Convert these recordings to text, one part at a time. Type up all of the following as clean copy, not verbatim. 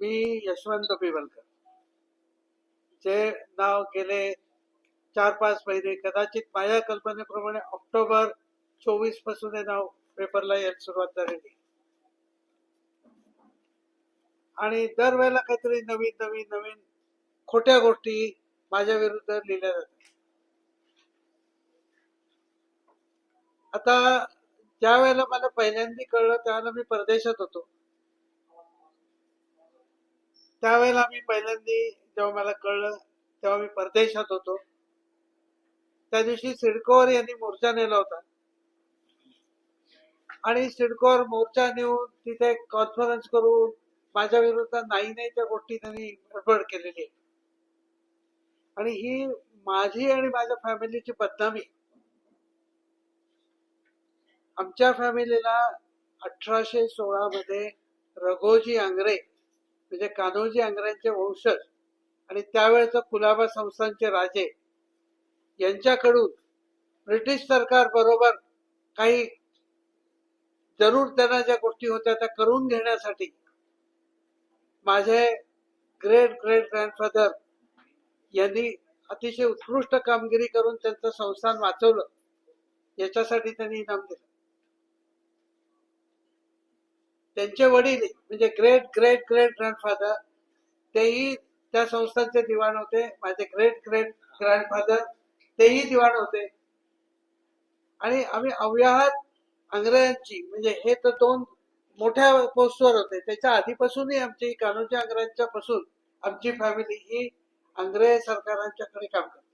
मी यशवंत पिवलकर, जे नाव गेले 4-5 महिने कदाचित माझ्या कल्पनेप्रमाणे ऑक्टोबर 24 पासून हे नाव पेपरला यायला सुरुवात झालेली आणि दरवेळेला काहीतरी नवीन नवीन नवीन खोट्या गोष्टी माझ्या विरुद्ध लिहिल्या जातात. आता ज्या वेळेला मला पहिल्यांदा कळलं त्यावेळेला मी परदेशात होतो. त्यावेळेला मी पहिल्यांदा जेव्हा मला कळलं तेव्हा मी परदेशात होतो. त्या दिवशी सिडकोवर यांनी मोर्चा नेला होता आणि सिडकोवर मोर्चा नेऊन तिथे कॉन्फरन्स करून माझ्या विरुद्ध नाही त्या गोष्टी त्यांनी गडबड केलेली आहे आणि ही माझी आणि माझ्या फॅमिलीची बदनामी. आमच्या फॅमिलीला 1816 मध्ये रघोजी आंग्रे म्हणजे कान्होजी आंग्रेंचे वंशज आणि त्यावेळेचं कुलाबा संस्थानचे राजे यांच्याकडून ब्रिटिश सरकार बरोबर काही जरूर त्यांना ज्या गोष्टी होत्या त्या करून घेण्यासाठी माझे ग्रेट ग्रेट ग्रँडफादर यांनी अतिशय उत्कृष्ट कामगिरी करून त्यांचं संस्थान वाचवलं. याच्यासाठी त्यांनी इनाम दिलं. त्यांचे वडील म्हणजे ग्रेट ग्रेट ग्रेट ग्रँडफादर तेही त्या संस्थांचे दिवाण होते. माझे ग्रेट ग्रेट ग्रँडफादर तेही दिवाण होते आणि आम्ही अव्याहत आंग्र्यांची म्हणजे हे तर दोन मोठ्या पोस्टवर होते. त्याच्या आधीपासूनही आमची कान्होजी आंग्र्यांच्या पासून आमची फॅमिली ही आंग्रे सरकारांच्याकडे काम करते.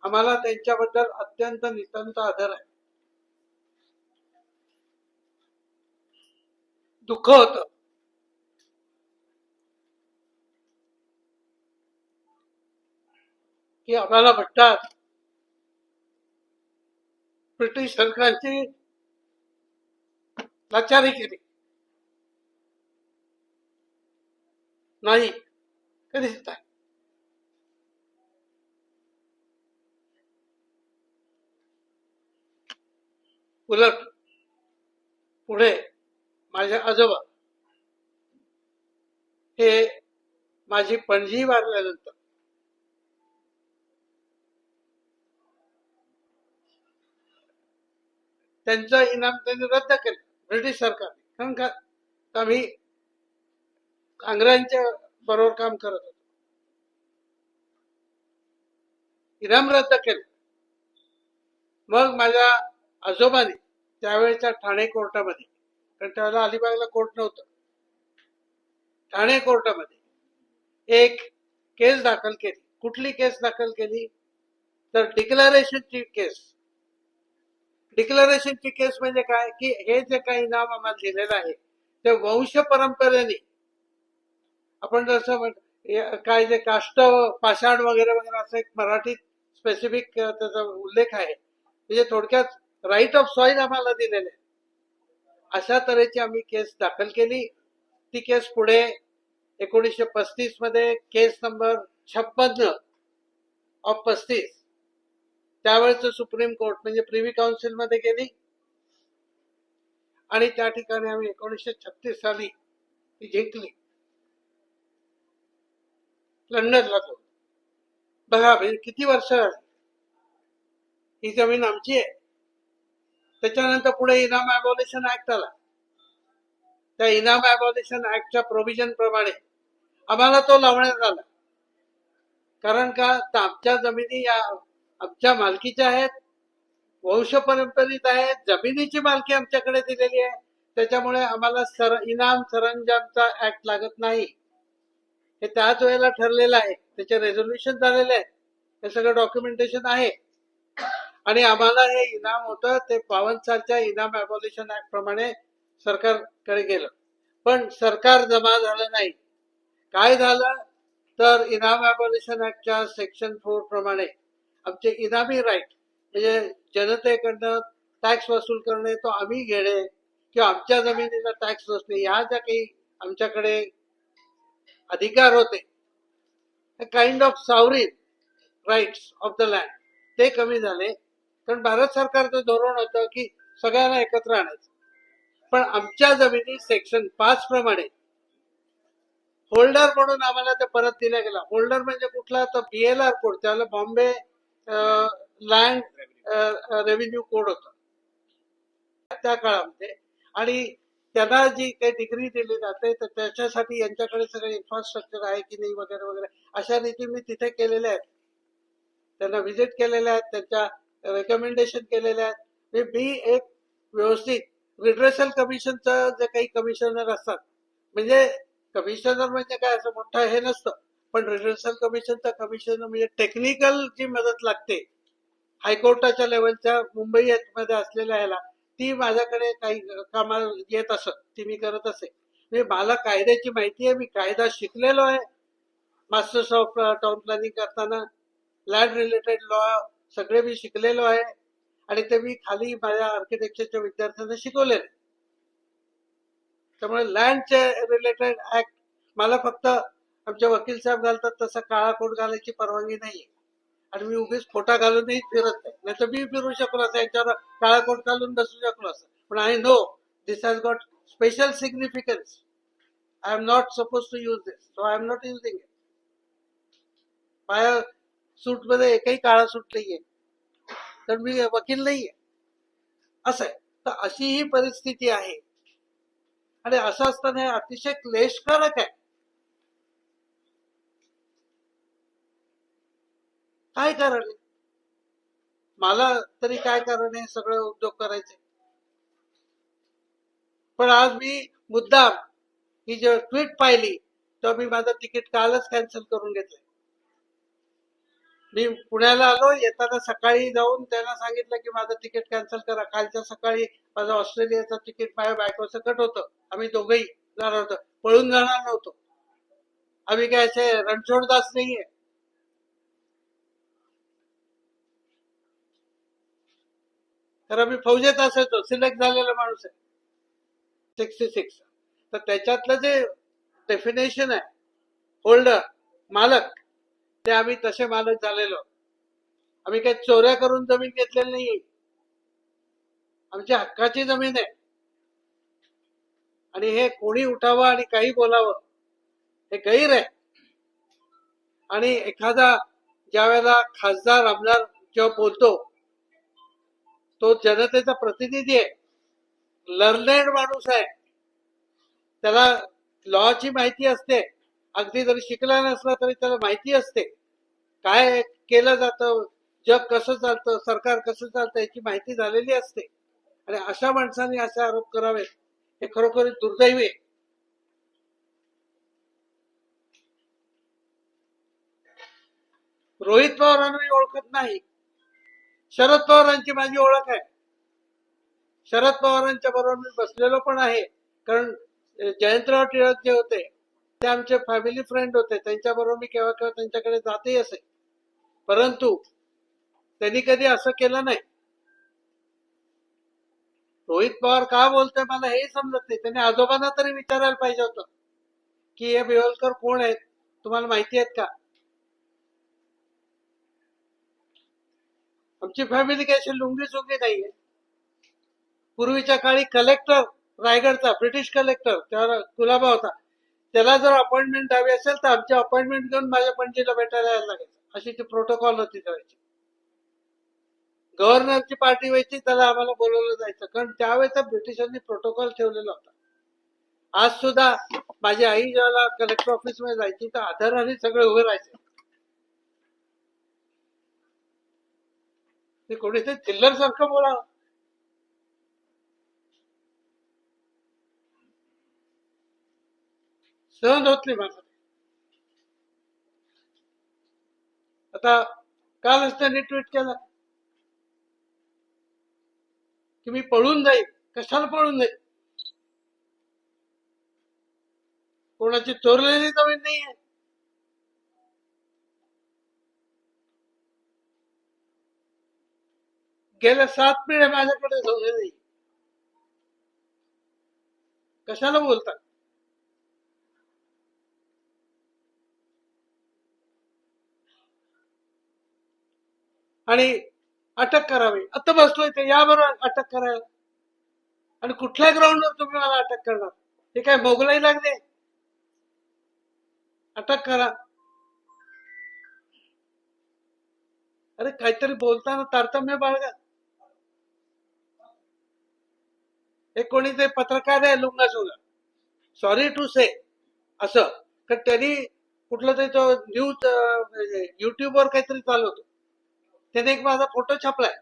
आम्हाला त्यांच्याबद्दल अत्यंत नितांत आदर आहे. दुःख होतं की आम्हाला म्हणतात ब्रिटिश सरकारची लाचारी केली नाही, कधीच नाही. उलट पुढे माझे आजोबा हे माझी पणजी वारल्यानंतर त्यांचं इनाम त्यांनी रद्द केलं ब्रिटिश सरकारने. कारण का आम्ही आंग्र्यांच्या बरोबर काम करत होतो. इनाम रद्द केलं. मग माझ्या आजोबाने त्यावेळेच्या ठाणे कोर्टामध्ये, कारण त्यावेळेला अलिबागला कोर्ट नव्हतं, ठाणे कोर्टामध्ये एक केस दाखल केली. कुठली केस दाखल केली तर डिक्लरेशनची केस. डिक्लरेशनची केस म्हणजे काय की हे जे काही इनाम आम्हाला दिलेलं आहे ते वंश परंपरेने आपण जसं काय जे काष्ट पाषाण वगैरे वगैरे असं एक मराठीत स्पेसिफिक त्याचा उल्लेख आहे. म्हणजे थोडक्यात राईट ऑफ सॉइल आम्हाला दिलेले. अशा तऱ्हेची आम्ही केस दाखल केली. ती केस पुढे 1935 मध्ये केस नंबर 56 ऑफ 35 त्यावेळेचं सुप्रीम कोर्ट म्हणजे प्रिव्ही काउन्सिल मध्ये गेली आणि त्या ठिकाणी आम्ही 1936 साली ती जिंकली. लंडनला तो बघा किती वर्ष ही जमीन आमची आहे. त्याच्यानंतर पुढे इनाम ॲबॉलिशन ऍक्ट आला. त्या इनाम ॲबॉलिशन ऍक्टच्या प्रोव्हिजन प्रमाणे आम्हाला तो लावण्यात आला. कारण का आमच्या जमिनी या आमच्या मालकीच्या आहेत, वंश परंपरेत आहेत, जमिनीची मालकी आमच्याकडे दिलेली आहे. त्याच्यामुळे आम्हाला इनाम सरंजामचा ऍक्ट लागत नाही. हे त्याच वेळेला ठरलेलं आहे. त्याचे रेझोल्युशन झालेले आहे. हे सगळं डॉक्युमेंटेशन आहे आणि आम्हाला हे इनाम होतं ते 52 सालच्या इनाम ॲबॉलिशन ऍक्ट प्रमाणे सरकारकडे गेलं. पण सरकार जमा झालं नाही. काय झालं तर इनाम ॲबॉलिशन ऍक्टच्या सेक्शन 4 प्रमाणे आमचे इनामी राईट म्हणजे जनतेकडनं टॅक्स वसूल करणे तो आम्ही घेणे किंवा आमच्या जमिनीला टॅक्स वसणे ह्या ज्या काही आमच्याकडे अधिकार होते kind of sovereign rights of the land ते कमी झाले. कारण भारत सरकारचं धोरण होतं की सगळ्यांना एकत्र आणायचं. पण आमच्या जमिनी सेक्शन 5 प्रमाणे होल्डर म्हणून आम्हाला ते परत दिला गेला. होल्डर म्हणजे कुठला, तर BLR कोड, त्याला बॉम्बे लँड रेव्हेन्यू कोड होता त्या काळामध्ये. आणि त्यांना जी काही डिग्री दिली जाते तर त्याच्यासाठी यांच्याकडे सगळं इन्फ्रास्ट्रक्चर आहे की नाही वगैरे वगैरे अशा रीती मी तिथे केलेल्या आहेत. त्यांना व्हिजिट केलेल्या आहेत, त्यांच्या रेकमेंडेशन केलेल्या आहेत. मी एक व्यवस्थित रिड्रेसल कमिशनचं जे काही कमिशनर असतात, म्हणजे कमिशनर म्हणजे काय असं मोठं हे नसतं, पण रिड्रेसल कमिशनचा कमिशनर म्हणजे टेक्निकल जी मदत लागते हायकोर्टाच्या लेवलच्या मुंबई मध्ये असलेल्या ह्याला, ती माझ्याकडे काही कामा येत असत, ती मी करत असे. म्हणजे मला कायद्याची माहिती आहे, मी कायदा शिकलेलो आहे. मास्टर्स ऑफ टाउन प्लॅनिंग करताना लँड रिलेटेड लॉ सगळे मी शिकलेलो आहे आणि ते मी खाली माझ्या आर्किटेक्चरच्या विद्यार्थ्यांना शिकवले. त्यामुळे लँडचे रिलेटेड ऍक्ट मला फक्त आमचे वकील साहेब घालतात तसा काळा कोट घालायची परवानगी नाहीये. आणि मी उगीच खोटा घालूनही फिरत नाही, नाही तर मी फिरू शकलो असं, यांच्यावर काळा कोट घालून बसू शकलो असं. पण I know this has got special significance. I am not suppose to use this, so I am not using it. माझ्या सूट मध्ये एकही काळा सूट नाहीये, तर मी वकील नाहीये असं आहे. तर अशी ही परिस्थिती आहे. आणि असं असताना हे अतिशय क्लेशकारक आहे. काय कारण आहे? मला तरी काय कारण आहे सगळं उद्योग करायचे? पण आज मी मुद्दाम ही जेव्हा ट्विट पाहिली तेव्हा मी माझं तिकीट कालच कॅन्सल करून घेतलं. मी पुण्याला आलो, येताना सकाळी जाऊन त्यांना सांगितलं की माझं तिकीट कॅन्सल करा. कालच्या सकाळी माझं ऑस्ट्रेलियाचं तिकीट माझ्या बायकोचं कट होतं. आम्ही दोघंही जाणार होतो, पळून जाणार नव्हतो. आम्ही काय असे रणछोडदास नाहीये. तर आम्ही फौजेत असायचो, सिलेक्ट झालेला माणूस आहे 66. तर त्याच्यातलं जे डेफिनेशन आहे होल्डर, मालक, ते आम्ही तसे मालक झालेलो. आम्ही काही चोऱ्या करून जमीन घेतलेली नाही, आमच्या हक्काची जमीन आहे. आणि हे कोणी उठावं आणि काही बोलावं हे गैर आहे. आणि एखादा ज्या वेळेला खासदार आमदार जेव्हा बोलतो, तो जनतेचा प्रतिनिधी आहे, लर्नेड माणूस आहे, त्याला लॉची माहिती असते. अगदी जरी शिकला नसला तरी त्याला माहिती असते काय केलं जातं, जग कसं चालतं, सरकार कसं चालतं याची माहिती झालेली असते. आणि अशा माणसांनी असे आरोप करावेत हे खरोखर दुर्दैवी आहे. रोहित पवारांना मी ओळखत नाही, शरद पवारांची माझी ओळख आहे. शरद पवारांच्या बरोबर मी बसलेलो पण आहे, कारण जयंतराव टिळक जे होते ते आमचे फॅमिली फ्रेंड होते, त्यांच्याबरोबर मी केव्हा केव्हा त्यांच्याकडे जातही असे. परंतु त्यांनी कधी असं केलं नाही. रोहित पवार का बोलतोय मला हे समजत नाही. त्यांनी आजोबांना तरी विचारायला पाहिजे होतं की हे बेवलकर कोण आहेत, तुम्हाला माहिती आहेत का? आमची फॅमिली काही अशी लुंगी चुंगी नाहीये. पूर्वीच्या काळी कलेक्टर रायगडचा, ब्रिटिश कलेक्टर त्याला कुलाबा होता, त्याला जर अपॉइंटमेंट द्यावी असेल तर आमची अपॉइंटमेंट घेऊन माझ्या पणजीला भेटायला यायला लागायचं. अशी ती प्रोटोकॉल होती त्यावेळेची. गव्हर्नरची पार्टी व्हायची त्याला आम्हाला बोलवलं जायचं, कारण त्यावेळेचा ब्रिटिशांनी प्रोटोकॉल ठेवलेला होता. आज सुद्धा माझी आई जेव्हा कलेक्टर ऑफिस मध्ये जायची तर आधाराने सगळे उभे राहायचे. ते कोणीतरी चिल्लर सारखं बोला, सहन होत नाही मला. आता कालच त्यांनी ट्विट केलं की मी पळून जाईल. कशाला पळून जाईल? कोणाची चोरलेली जमीन नाहीये. गेल्या 7 पिढ्या माझ्याकडे जाऊन नाही. कशाला बोलतात? आणि अटक करावी, आता बसलोय ते या बरोबर अटक करायला. आणि कुठल्या ग्राउंडवर तुम्ही मला अटक करणार? हे काय मोगलाई लागले? अटक करा. अरे काहीतरी बोलताना तारतम्य बाळगा. एक कोणीतरी पत्रकार आहे लुंगासुगा, सॉरी टू से असं, तर त्यांनी कुठलं तरी तो न्यूज युट्यूबवर काहीतरी चालवतो, त्याने एक माझा फोटो छापलाय,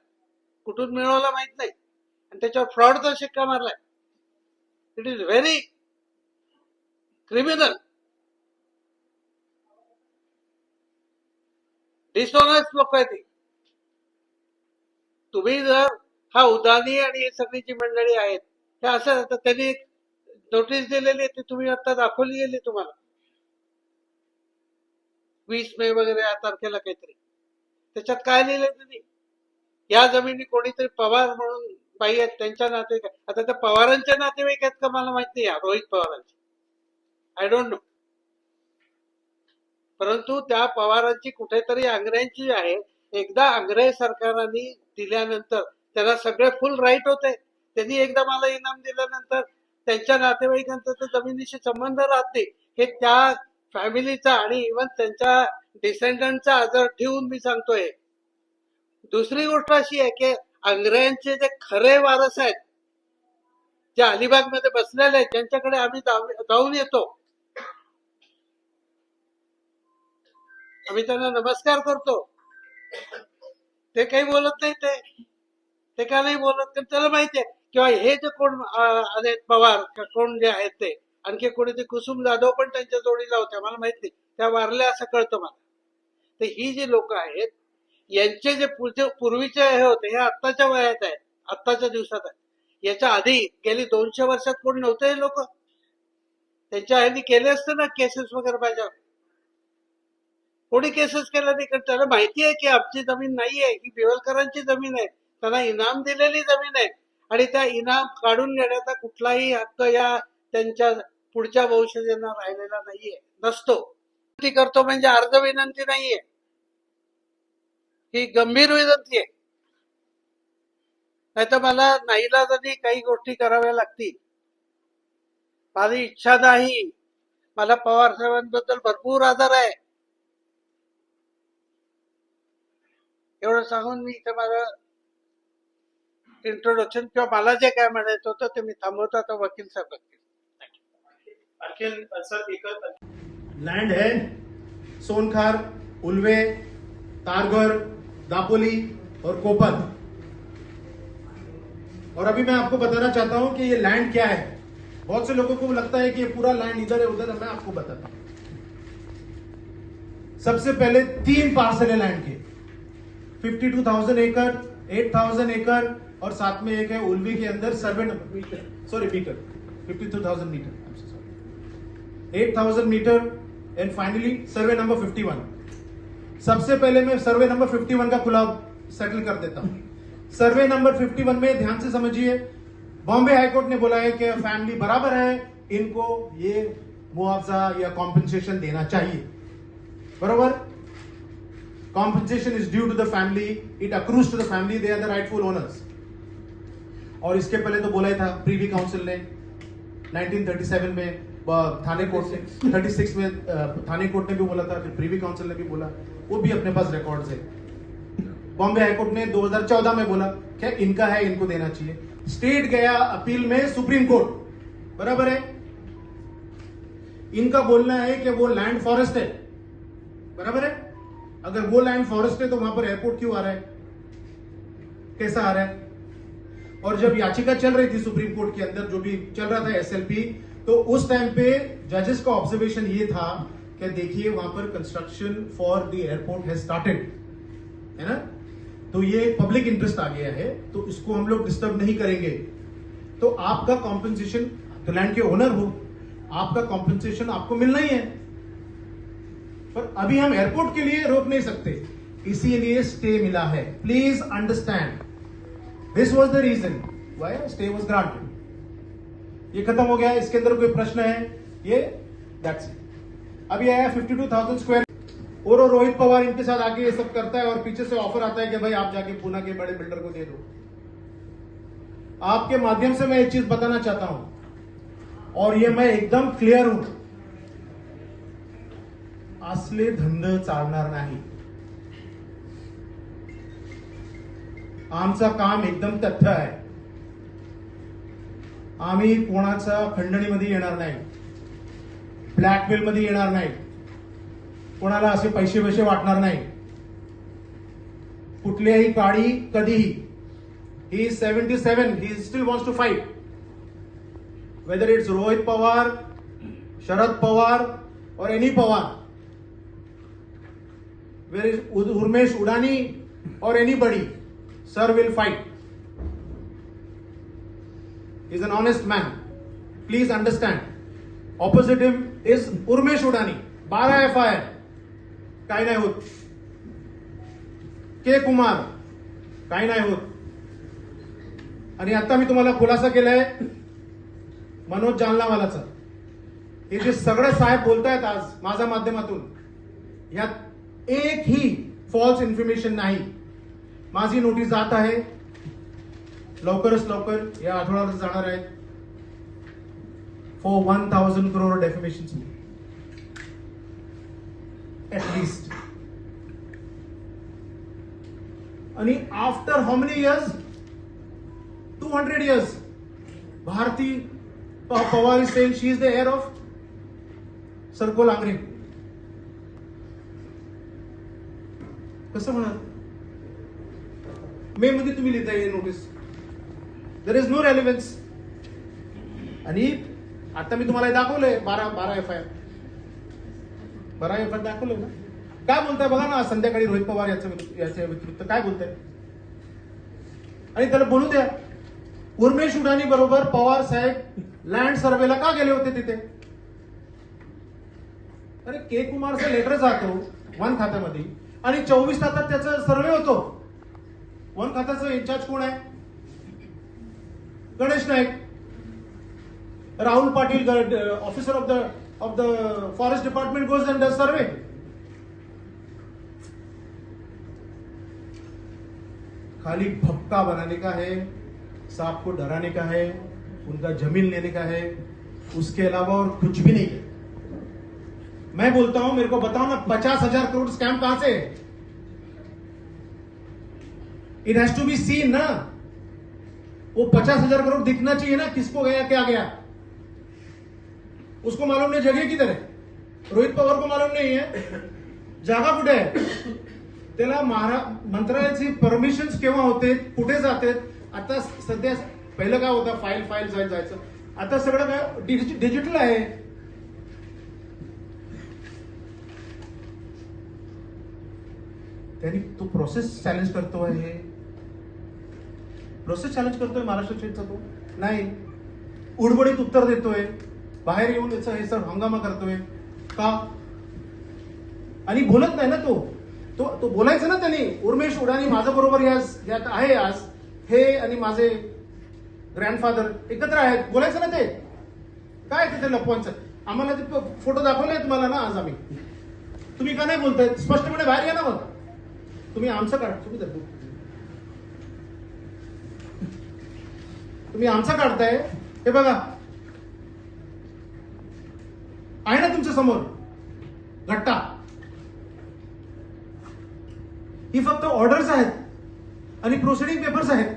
कुठून मिळवला माहित नाही, आणि त्याच्यावर फ्रॉडचा शिक्का मारलाय. It is very criminal, dishonest लोक आहेत. तुम्ही जर हा उदानी आणि ही सगळी जी मंडळी आहेत हे असं, तर त्यांनी नोटीस दिलेली आहे, ती तुम्ही आता दाखवली गेली तुम्हाला 20 मे वगैरे या तारखेला काहीतरी. त्याच्यात काय लिहिलंय त्यांनी? या जमिनी कोणीतरी पवार म्हणून बाई आहेत त्यांच्या नातेवाईक. आता त्या पवारांच्या नातेवाईक आहेत का मला माहित नाही, रोहित पवारांचे, आय डोंट नो. परंतु त्या पवारांची कुठेतरी आंग्र्यांची आहे. एकदा आंग्रे सरकारांनी दिल्यानंतर त्याला सगळे फुल राईट होते. त्यांनी एकदा मला इनाम दिल्यानंतर त्यांच्या नातेवाईकांचा तर जमिनीशी संबंध राहते, हे त्या फॅमिलीचा आणि इव्हन त्यांच्या डिसेंडंटचा आदर ठेवून मी सांगतोय. दुसरी गोष्ट अशी आहे की आंग्र्यांचे जे खरे वारस आहेत, जे अलिबाग मध्ये बसलेले आहेत, ज्यांच्याकडे आम्ही जाऊन येतो, आम्ही त्यांना नमस्कार करतो, ते काही बोलत नाही. ते का नाही बोलत? कारण त्याला माहिती आहे किंवा हे जे कोण आहेत पवार कोण जे आहेत ते, आणखी कोणी ते कुसुम जाधव पण त्यांच्या जोडीला होत्या, मला माहित नाही, त्या वारल्या असं कळतं मला. तर ही जी लोक आहेत, यांचे जे पूर्वीचे हे होते हे आत्ताच्या वयात आहेत, आत्ताच्या दिवसात आहेत. याच्या आधी गेली 200 वर्षात कोणी नव्हते हे लोक. त्यांच्या आधी केले असते ना केसेस वगैरे माझ्यावर. कोणी केसेस केला नाही, कारण त्याला माहिती आहे की आमची जमीन नाहीये, ही बिवलकरांची जमीन आहे, त्यांना इनाम दिलेली जमीन आहे, आणि त्या इनाम काढून घेण्याचा कुठलाही हक्क या त्यांच्या पुढच्या वंशजांना राहिलेला नाहीये, नसतो. ती करतो म्हणजे अर्ज विनंती नाहीये, ही गंभीर विनंती आहे. नाहीतर मला नाईलाजाने काही गोष्टी कराव्या लागतील. माझी इच्छा नाही. मला पवार साहेबांबद्दल भरपूर आदर आहे. एवढं सांगून मी इथे माझं इंट्रोडक्शन किंवा मला जे काय म्हणायचं होतं ते मी थांबवतो. आता वकील साहेब लैंड है सोनखार, उल्वे, तारघर, दापोली और कोपल. और अभी मैं आपको बताना चाहता हूं कि ये लैंड क्या है. बहुत से लोगों को लगता है कि ये पूरा लैंड इधर है उधर है. मैं आपको बताता हूं. सबसे पहले 3 पार्सल है लैंड के, 52,000 एकड़, 8,000 एकड़, और साथ में एक है उल्वी के अंदर survey metre, 52,000 metre, 8,000 metre, and finally survey number 51. सबसे पहले मैं सर्वे नंबर 51 का खुला सेटल कर देता हूं. सर्वे नंबर 51 में ध्यान से समझिए, बॉम्बे हाईकोर्ट ने बोला है कि फैमिली बराबर है, इनको ये मुआवजा या कॉम्पनसेशन देना चाहिए. बराबर, compensation is due to the family, it accrues to the family, they are the rightful owners. और इसके पहले तो बोला ही था प्रीवी काउंसिल ने 1937 में, थाने कोर्ट से 36 में थाने कोर्ट ने भी बोला था, फिर प्रीवी काउंसिल ने भी बोला, वो भी अपने पास रिकॉर्ड्स है. बॉम्बे हाईकोर्ट ने 2014 में बोला क्या इनका है, इनको देना चाहिए. स्टेट गया अपील में सुप्रीम कोर्ट, बराबर है. इनका बोलना है कि वो लैंड फॉरेस्ट है, बराबर है. अगर वो लैंड फॉरेस्ट है तो वहां पर एयरपोर्ट क्यों आ रहा है, कैसा आ रहा है. और जब याचिका चल रही थी सुप्रीम कोर्ट के अंदर, जो भी चल रहा था एसएलपी, तो उस टाइम पे जजेस का ऑब्जर्वेशन ये था कि देखिए वहां पर construction for the airport has started, है ना. तो ये पब्लिक इंटरेस्ट आ गया है, तो इसको हम लोग डिस्टर्ब नहीं करेंगे. तो आपका कॉम्पनसेशन, तो लैंड के ओनर हो, आपका कॉम्पनसेशन आपको मिलना ही है. पर अभी हम एयरपोर्ट के लिए रोक नहीं सकते, इसीलिए स्टे मिला है. Please understand, this was the reason why stay was granted. ये खत्म हो गया. इसके अंदर कोई प्रश्न है, ये दैट्स इट. अभी आया 52,000 स्क्वायर, और रोहित पवार इनके साथ आके ये सब करता है, और पीछे से ऑफर आता है कि भाई आप जाके पूना के बड़े बिल्डर को दे दो. आपके माध्यम से मैं एक चीज बताना चाहता हूं, और ये मैं एकदम क्लियर हूं. असले धंद चालणार नाही. आमचं काम एकदम तथ्य आहे. आम्ही कोणाचा खंडणीमध्ये येणार नाही, ब्लॅकमेल मध्ये येणार नाही, कोणाला असे पैसे वाटणार नाही. कुठल्याही काळी कधीही. He is 77, he still wants to fight. Whether it's Rohit Pawar, Sharad Pawar or any Pawar, where is Urmesh Udani or anybody, sir will fight. He is an honest man. Please understand. Opposite him is Urmesh Udani. 12 FIR. काही नाही होत. के कुमार काही नाही होत. आणि आता मी तुम्हाला खुलासा केलाय मनोज जालनावालाचा. हे जे सगळे साहेब बोलतायत आज माझ्या माध्यमातून, यात एकही फॉल्स इन्फॉर्मेशन नाही. माझी नोटीस जात आहे, लवकरच लवकर या आठवड्यात जाणार आहेत फॉर 1000 crore डेफिमेशन ऍटलिस्ट. आणि after how many years? 200 years. Bharati Pawar is saying she is the heir of Sarko Langare. कसं म्हणा? मे मध्ये तुम्ही लिहिताय हे notice. There is no relevance. आणि आता मी तुम्हाला दाखवलंय 12 FIR. 12 FIR दाखवलंय ना. काय बोलताय बघा ना संध्याकाळी रोहित पवार याच्या व्यतिरिक्त काय बोलताय. आणि त्याला बोलू द्या. उर्मेश उडानी बरोबर पवार साहेब लँड सर्वेला का गेले होते तिथे? अरे के कुमारचा लेटर जातो वन खात्यामध्ये आणि 24 तासात त्याचा सर्वे होतो. वन खात्याचं इन्चार्ज कोण आहे? Ganesh Naik. Rahul Patil officer of the forest department goes and does survey. खाली भपका बनाने का है, सांप को डराने का है, उनका जमीन लेने का है, उसके अलावा और कुछ भी नहीं है. मैं बोलता हूं, मेरे को बताओ ना 50,000 करोड़ स्कैम कहां से? It has to be seen ना. वो 50,000 करोड़ दिखना चाहिए ना, किसको गया क्या गया. उसको मालूम नहीं जगह किधर है. रोहित पवार को मालूम नहीं है जागा कुठे आहे. त्याला मंत्रालयाची परमिशन केव्हा होते, कुठे जाते. आता सध्या पहिलं काय होतं, फाईल जायचं. आता सगळं काय डिजिटल आहे. त्यांनी तो प्रोसेस चॅलेंज करतोय. हे प्रोसेस चॅलेंज करतोय महाराष्ट्र स्टेटचा. तो नाही उडबडीत उत्तर देतोय, बाहेर येऊन याचा हे सर हंगामा करतोय का. आणि बोलत नाही ना तो बोलायचं ना त्यांनी. उर्मेश उडानी माझ्या बरोबर यात आहे आज, हे आणि माझे ग्रँडफादर एकत्र आहेत, बोलायचं ना. ते काय तिथे लपवायचं? आम्हाला ते फोटो दाखवले तुम्हाला ना आज आम्ही. तुम्ही का नाही बोलताय? स्पष्टपणे बाहेर या ना. मग तुम्ही आमचं काढताय. हे बघा आहे ना तुमच्या समोर घट्टा. ही फक्त ऑर्डर्स आहेत आणि प्रोसिडिंग पेपर्स आहेत.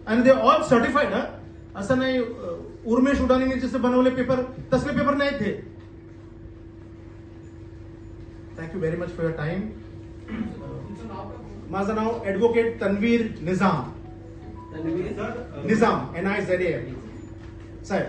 आणि दे ऑल सर्टिफाईड. असं नाही उर्मेश उडानीने जसे बनवले पेपर तसले पेपर नाहीत हे. Thank you very much for your time. माझं नाव ऍडव्होकेट तन्वीर निजाम. निजाम NIZAM साहेब.